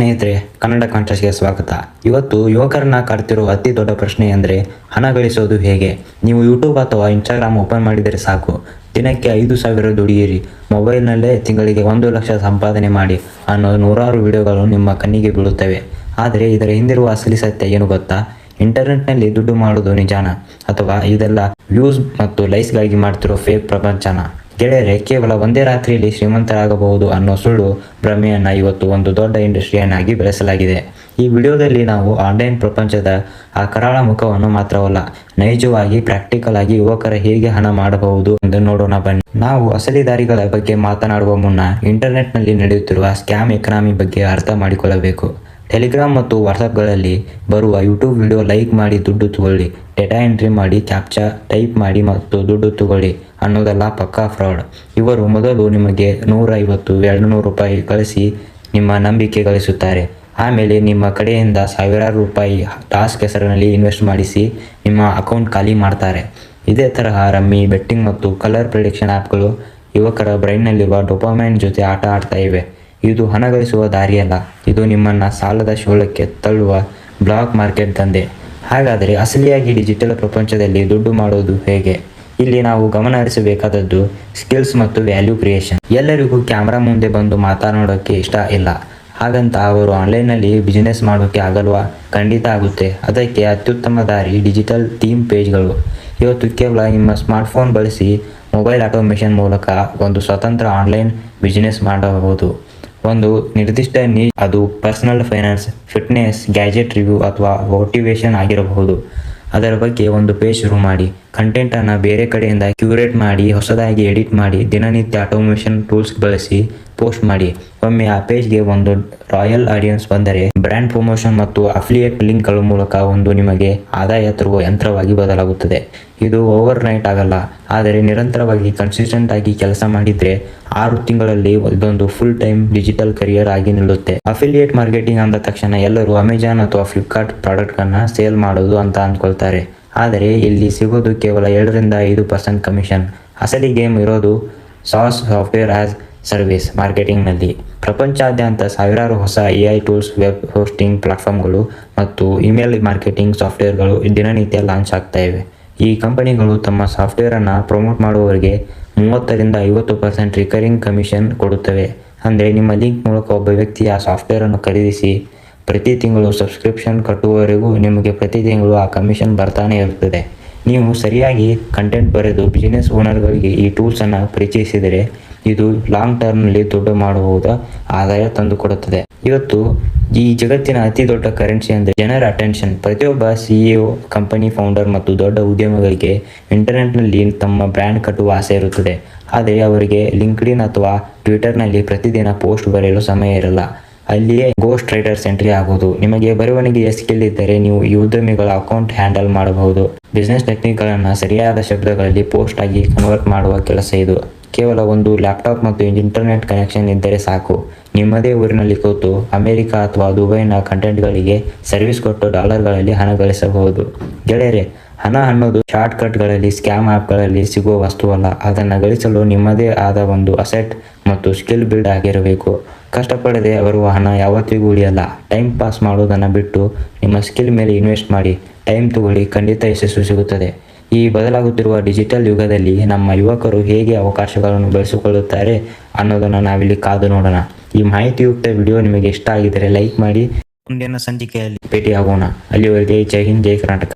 ಸ್ನೇಹಿತರೆ, ಕನ್ನಡ ಕಾಂಟ್ರಾಸ್ಟ್ಗೆ ಸ್ವಾಗತ. ಇವತ್ತು ಯುವಕರನ್ನ ಕಾಡ್ತಿರೋ ಅತಿ ದೊಡ್ಡ ಪ್ರಶ್ನೆ ಅಂದರೆ ಹಣ ಗಳಿಸೋದು ಹೇಗೆ. ನೀವು ಯೂಟ್ಯೂಬ್ ಅಥವಾ ಇನ್ಸ್ಟಾಗ್ರಾಮ್ ಓಪನ್ ಮಾಡಿದರೆ ಸಾಕು, ದಿನಕ್ಕೆ 5,000 ದುಡಿಯಿರಿ, ಮೊಬೈಲ್ನಲ್ಲೇ ತಿಂಗಳಿಗೆ 1,00,000 ಸಂಪಾದನೆ ಮಾಡಿ ಅನ್ನೋ ನೂರಾರು ವಿಡಿಯೋಗಳು ನಿಮ್ಮ ಕಣ್ಣಿಗೆ ಬೀಳುತ್ತವೆ. ಆದರೆ ಇದರ ಹಿಂದಿರುವ ಅಸಲಿ ಸತ್ಯ ಏನು ಗೊತ್ತಾ? ಇಂಟರ್ನೆಟ್ನಲ್ಲಿ ದುಡ್ಡು ಮಾಡೋದು ನಿಜಾನ, ಅಥವಾ ಇದೆಲ್ಲ ವ್ಯೂಸ್ ಮತ್ತು ಲೈಕ್ಸ್ಗಾಗಿ ಮಾಡ್ತಿರೋ ಫೇಕ್ ಪ್ರಪಂಚನ? ಗೆಳೆಯರೆ, ಕೇವಲ ಒಂದೇ ರಾತ್ರಿಯಲ್ಲಿ ಶ್ರೀಮಂತರಾಗಬಹುದು ಅನ್ನೋ ಸುಳ್ಳು ಭ್ರಮೆಯನ್ನು ಇವತ್ತು ಒಂದು ದೊಡ್ಡ ಇಂಡಸ್ಟ್ರಿಯನ್ನಾಗಿ ಬೆಳೆಸಲಾಗಿದೆ. ಈ ವಿಡಿಯೋದಲ್ಲಿ ನಾವು ಆನ್ಲೈನ್ ಪ್ರಪಂಚದ ಆ ಕರಾಳ ಮುಖವನ್ನು ಮಾತ್ರವಲ್ಲ, ನೈಜವಾಗಿ ಪ್ರಾಕ್ಟಿಕಲ್ ಆಗಿ ಯುವಕರ ಹೇಗೆ ಹಣ ಮಾಡಬಹುದು ಎಂದು ನೋಡೋಣ ಬನ್ನಿ. ನಾವು ಅಸಲಿ ದಾರಿಗಳ ಬಗ್ಗೆ ಮಾತನಾಡುವ ಮುನ್ನ ಇಂಟರ್ನೆಟ್ನಲ್ಲಿ ನಡೆಯುತ್ತಿರುವ ಸ್ಕ್ಯಾಮ್ ಎಕಾನಮಿ ಬಗ್ಗೆ ಅರ್ಥ ಮಾಡಿಕೊಳ್ಳಬೇಕು. ಟೆಲಿಗ್ರಾಮ್ ಮತ್ತು ವಾಟ್ಸಪ್ಗಳಲ್ಲಿ ಬರುವ ಯೂಟ್ಯೂಬ್ ವಿಡಿಯೋ ಲೈಕ್ ಮಾಡಿ ದುಡ್ಡು ತಗೊಳ್ಳಿ, ಡೇಟಾ ಎಂಟ್ರಿ ಮಾಡಿ ಕ್ಯಾಪ್ಚಾ ಟೈಪ್ ಮಾಡಿ ಮತ್ತು ದುಡ್ಡು ತಗೊಳ್ಳಿ ಅನ್ನೋದೆಲ್ಲ ಪಕ್ಕಾ ಫ್ರಾಡ್. ಇವರು ಮೊದಲು ನಿಮಗೆ 150-200 ರೂಪಾಯಿ ಕಳಿಸಿ ನಿಮ್ಮ ನಂಬಿಕೆ ಗಳಿಸುತ್ತಾರೆ. ಆಮೇಲೆ ನಿಮ್ಮ ಕಡೆಯಿಂದ ಸಾವಿರಾರು ರೂಪಾಯಿ ಟಾಸ್ಕ್ ಹೆಸರಿನಲ್ಲಿ ಇನ್ವೆಸ್ಟ್ ಮಾಡಿಸಿ ನಿಮ್ಮ ಅಕೌಂಟ್ ಖಾಲಿ ಮಾಡ್ತಾರೆ. ಇದೇ ತರಹ ರಮ್ಮಿ, ಬೆಟ್ಟಿಂಗ್ ಮತ್ತು ಕಲರ್ ಪ್ರಿಡಿಕ್ಷನ್ ಆ್ಯಪ್ಗಳು ಯುವಕರ ಬ್ರೈನ್ನಲ್ಲಿರುವ ಡೋಪಾಮೈನ್ ಜೊತೆ ಆಟ ಆಡ್ತಾ ಇವೆ. ಇದು ಹಣ ಗಳಿಸುವ ದಾರಿಯಲ್ಲ, ಇದು ನಿಮ್ಮನ್ನು ಸಾಲದ ಶೋಳಕ್ಕೆ ತಳ್ಳುವ ಬ್ಲಾಕ್ ಮಾರ್ಕೆಟ್ ದಂಧೆ. ಹಾಗಾದರೆ ಅಸಲಿಯಾಗಿ ಡಿಜಿಟಲ್ ಪ್ರಪಂಚದಲ್ಲಿ ದುಡ್ಡು ಮಾಡೋದು ಹೇಗೆ? ಇಲ್ಲಿ ನಾವು ಗಮನ ಹರಿಸಬೇಕಾದದ್ದು ಸ್ಕಿಲ್ಸ್ ಮತ್ತು ವ್ಯಾಲ್ಯೂ ಕ್ರಿಯೇಷನ್. ಎಲ್ಲರಿಗೂ ಕ್ಯಾಮ್ರಾ ಮುಂದೆ ಬಂದು ಮಾತನಾಡೋಕ್ಕೆ ಇಷ್ಟ ಇಲ್ಲ. ಹಾಗಂತ ಅವರು ಆನ್ಲೈನ್ನಲ್ಲಿ ಬಿಸ್ನೆಸ್ ಮಾಡೋಕ್ಕೆ ಆಗಲ್ವಾ? ಖಂಡಿತ ಆಗುತ್ತೆ. ಅದಕ್ಕೆ ಅತ್ಯುತ್ತಮ ದಾರಿ ಡಿಜಿಟಲ್ ಥೀಮ್ ಪೇಜ್ಗಳು. ಇವತ್ತು ಕೇವಲ ನಿಮ್ಮ ಸ್ಮಾರ್ಟ್ಫೋನ್ ಬಳಸಿ ಮೊಬೈಲ್ ಆಟೋಮೇಷನ್ ಮೂಲಕ ಒಂದು ಸ್ವತಂತ್ರ ಆನ್ಲೈನ್ ಬಿಸ್ನೆಸ್ ಮಾಡಬಹುದು. ಒಂದು ನಿರ್ದಿಷ್ಟ ನೀಚ್, ಅದು personal finance, fitness, gadget review ಅಥವಾ ಮೋಟಿವೇಶನ್ ಆಗಿರಬಹುದು. ಅದರ ಬಗ್ಗೆ ಒಂದು ಪೇಜ್ ಶುರು ಮಾಡಿ. ಕಂಟೆಂಟನ್ನು ಬೇರೆ ಕಡೆಯಿಂದ ಕ್ಯೂರೇಟ್ ಮಾಡಿ, ಹೊಸದಾಗಿ ಎಡಿಟ್ ಮಾಡಿ, ದಿನನಿತ್ಯ ಆಟೋಮೇಷನ್ ಟೂಲ್ಸ್ ಬಳಸಿ ಪೋಸ್ಟ್ ಮಾಡಿ. ಒಮ್ಮೆ ಆ ಪೇಜ್ಗೆ ಒಂದು ರಾಯಲ್ ಆಡಿಯನ್ಸ್ ಬಂದರೆ, ಬ್ರ್ಯಾಂಡ್ ಪ್ರಮೋಷನ್ ಮತ್ತು ಅಫಿಲಿಯೇಟ್ ಲಿಂಕ್ಗಳ ಮೂಲಕ ಒಂದು ನಿಮಗೆ ಆದಾಯ ತರುವ ಯಂತ್ರವಾಗಿ ಬದಲಾಗುತ್ತದೆ. ಇದು ಓವರ್ ನೈಟ್ ಆಗಲ್ಲ, ಆದರೆ ನಿರಂತರವಾಗಿ ಕನ್ಸಿಸ್ಟೆಂಟ್ ಆಗಿ ಕೆಲಸ ಮಾಡಿದರೆ 6 ತಿಂಗಳಲ್ಲಿ ಇದೊಂದು ಫುಲ್ ಟೈಮ್ ಡಿಜಿಟಲ್ ಕರಿಯರ್ ಆಗಿ ನಿಲ್ಲುತ್ತೆ. ಅಫಿಲಿಯೇಟ್ ಮಾರ್ಕೆಟಿಂಗ್ ಅಂದ ತಕ್ಷಣ ಎಲ್ಲರೂ ಅಮೆಜಾನ್ ಅಥವಾ ಫ್ಲಿಪ್ಕಾರ್ಟ್ ಪ್ರಾಡಕ್ಟ್ಗಳನ್ನು ಸೇಲ್ ಮಾಡೋದು ಅಂತ ಅಂದ್ಕೊಳ್ತಾರೆ. ಆದರೆ ಇಲ್ಲಿ ಸಿಗೋದು ಕೇವಲ 2-5% ಕಮಿಷನ್. ಅಸಲಿ ಗೇಮ್ ಇರೋದು ಸಾಸ್, ಸಾಫ್ಟ್ವೇರ್ ಆಸ್ ಸರ್ವಿಸ್ ಮಾರ್ಕೆಟಿಂಗ್ನಲ್ಲಿ. ಪ್ರಪಂಚಾದ್ಯಂತ ಸಾವಿರಾರು ಹೊಸ AI ಟೂಲ್ಸ್, ವೆಬ್ ಹೋಸ್ಟಿಂಗ್ ಪ್ಲಾಟ್ಫಾರ್ಮ್ಗಳು ಮತ್ತು ಇಮೇಲ್ ಮಾರ್ಕೆಟಿಂಗ್ ಸಾಫ್ಟ್ವೇರ್ಗಳು ದಿನನಿತ್ಯ ಲಾಂಚ್ ಆಗ್ತಾ ಇವೆ. ಈ ಕಂಪನಿಗಳು ತಮ್ಮ ಸಾಫ್ಟ್ವೇರನ್ನು ಪ್ರಮೋಟ್ ಮಾಡುವವರಿಗೆ 30-50% ರಿಕರಿಂಗ್ ಕಮಿಷನ್ ಕೊಡುತ್ತವೆ. ಅಂದರೆ ನಿಮ್ಮ ಲಿಂಕ್ ಮೂಲಕ ಒಬ್ಬ ವ್ಯಕ್ತಿ ಆ ಸಾಫ್ಟ್ವೇರನ್ನು ಖರೀದಿಸಿ ಪ್ರತಿ ತಿಂಗಳು ಸಬ್ಸ್ಕ್ರಿಪ್ಷನ್ ಕಟ್ಟುವವರೆಗೂ ನಿಮಗೆ ಪ್ರತಿ ತಿಂಗಳು ಆ ಕಮಿಷನ್ ಬರ್ತಾನೆ ಇರುತ್ತದೆ. ನೀವು ಸರಿಯಾಗಿ ಕಂಟೆಂಟ್ ಬರೆದು ಬಿಸ್ನೆಸ್ ಓನರ್ಗಳಿಗೆ ಈ ಟೂಲ್ಸನ್ನು ಪರಿಚಯಿಸಿದರೆ ಇದು ಲಾಂಗ್ ಟರ್ಮ್ನಲ್ಲಿ ದುಡ್ಡು ಮಾಡಬಹುದ ಆದಾಯ ತಂದುಕೊಡುತ್ತದೆ. ಇವತ್ತು ಈ ಜಗತ್ತಿನ ಅತಿ ದೊಡ್ಡ ಕರೆನ್ಸಿ ಅಂದರೆ ಜನರ ಅಟೆನ್ಷನ್. ಪ್ರತಿಯೊಬ್ಬ CEO, ಕಂಪನಿ ಫೌಂಡರ್ ಮತ್ತು ದೊಡ್ಡ ಉದ್ಯಮಿಗಳಿಗೆ ಇಂಟರ್ನೆಟ್ನಲ್ಲಿ ತಮ್ಮ ಬ್ರ್ಯಾಂಡ್ ಕಟ್ಟುವ ಆಸೆ ಇರುತ್ತದೆ. ಆದರೆ ಅವರಿಗೆ ಲಿಂಕ್ಡ್ಇನ್ ಅಥವಾ ಟ್ವಿಟರ್ನಲ್ಲಿ ಪ್ರತಿದಿನ ಪೋಸ್ಟ್ ಬರೆಯಲು ಸಮಯ ಇರಲ್ಲ. ಅಲ್ಲಿಯೇ ಗೋಸ್ಟ್ ರೈಟರ್ಸ್ ಎಂಟ್ರಿ ಆಗುವುದು. ನಿಮಗೆ ಬರವಣಿಗೆಯ ಸ್ಕಿಲ್ ಇದ್ದರೆ ನೀವು ಈ ಉದ್ಯಮಿಗಳ ಅಕೌಂಟ್ ಹ್ಯಾಂಡಲ್ ಮಾಡಬಹುದು. ಬಿಸ್ನೆಸ್ ಟೆಕ್ನಿಕ್ಗಳನ್ನು ಸರಿಯಾದ ಶಬ್ದಗಳಲ್ಲಿ ಪೋಸ್ಟ್ ಆಗಿ ಕನ್ವರ್ಟ್ ಮಾಡುವ ಕೆಲಸ ಇದು. ಕೇವಲ ಒಂದು ಲ್ಯಾಪ್ಟಾಪ್ ಮತ್ತು ಇಂಟರ್ನೆಟ್ ಕನೆಕ್ಷನ್ ಇದ್ದರೆ ಸಾಕು. ನಿಮ್ಮದೇ ಊರಿನಲ್ಲಿ ಕೂತು ಅಮೆರಿಕ ಅಥವಾ ದುಬೈನ ಕಂಟೆಂಟ್ಗಳಿಗೆ ಸರ್ವಿಸ್ ಕೊಟ್ಟು ಡಾಲರ್ಗಳಲ್ಲಿ ಹಣ ಗಳಿಸಬಹುದು. ಗೆಳೆಯರೆ, ಹಣ ಅನ್ನೋದು ಶಾರ್ಟ್ಕಟ್ಗಳಲ್ಲಿ, ಸ್ಕ್ಯಾಮ್ ಆ್ಯಪ್ಗಳಲ್ಲಿ ಸಿಗುವ ವಸ್ತುವಲ್ಲ. ಅದನ್ನು ಗಳಿಸಲು ನಿಮ್ಮದೇ ಆದ ಒಂದು ಅಸೆಟ್ ಮತ್ತು ಸ್ಕಿಲ್ ಬಿಲ್ಡ್ ಆಗಿರಬೇಕು. ಕಷ್ಟಪಡದೆ ಬರುವ ಹಣ ಯಾವತ್ತಿಗೂ ಉಳಿಯಲ್ಲ. ಟೈಮ್ ಪಾಸ್ ಮಾಡೋದನ್ನು ಬಿಟ್ಟು ನಿಮ್ಮ ಸ್ಕಿಲ್ ಮೇಲೆ ಇನ್ವೆಸ್ಟ್ ಮಾಡಿ. ಟೈಮ್ ತಗೊಳ್ಳಿ, ಖಂಡಿತ ಯಶಸ್ಸು ಸಿಗುತ್ತದೆ. ಈ ಬದಲಾಗುತ್ತಿರುವ ಡಿಜಿಟಲ್ ಯುಗದಲ್ಲಿ ನಮ್ಮ ಯುವಕರು ಹೇಗೆ ಅವಕಾಶಗಳನ್ನು ಬೆಳೆಸಿಕೊಳ್ಳುತ್ತಾರೆ ಅನ್ನೋದನ್ನು ನಾವಿಲ್ಲಿ ಕಾದು ನೋಡೋಣ. ಈ ಮಾಹಿತಿಯುಕ್ತ ವಿಡಿಯೋ ನಿಮಗೆ ಇಷ್ಟ ಆಗಿದ್ದರೆ ಲೈಕ್ ಮಾಡಿ. ಮುಂದಿನ ಸಂಚಿಕೆಯಲ್ಲಿ ಭೇಟಿಯಾಗೋಣ. ಅಲ್ಲಿವರೆಗೆ ಜೈ ಹಿಂದ್, ಜೈ ಕರ್ನಾಟಕ.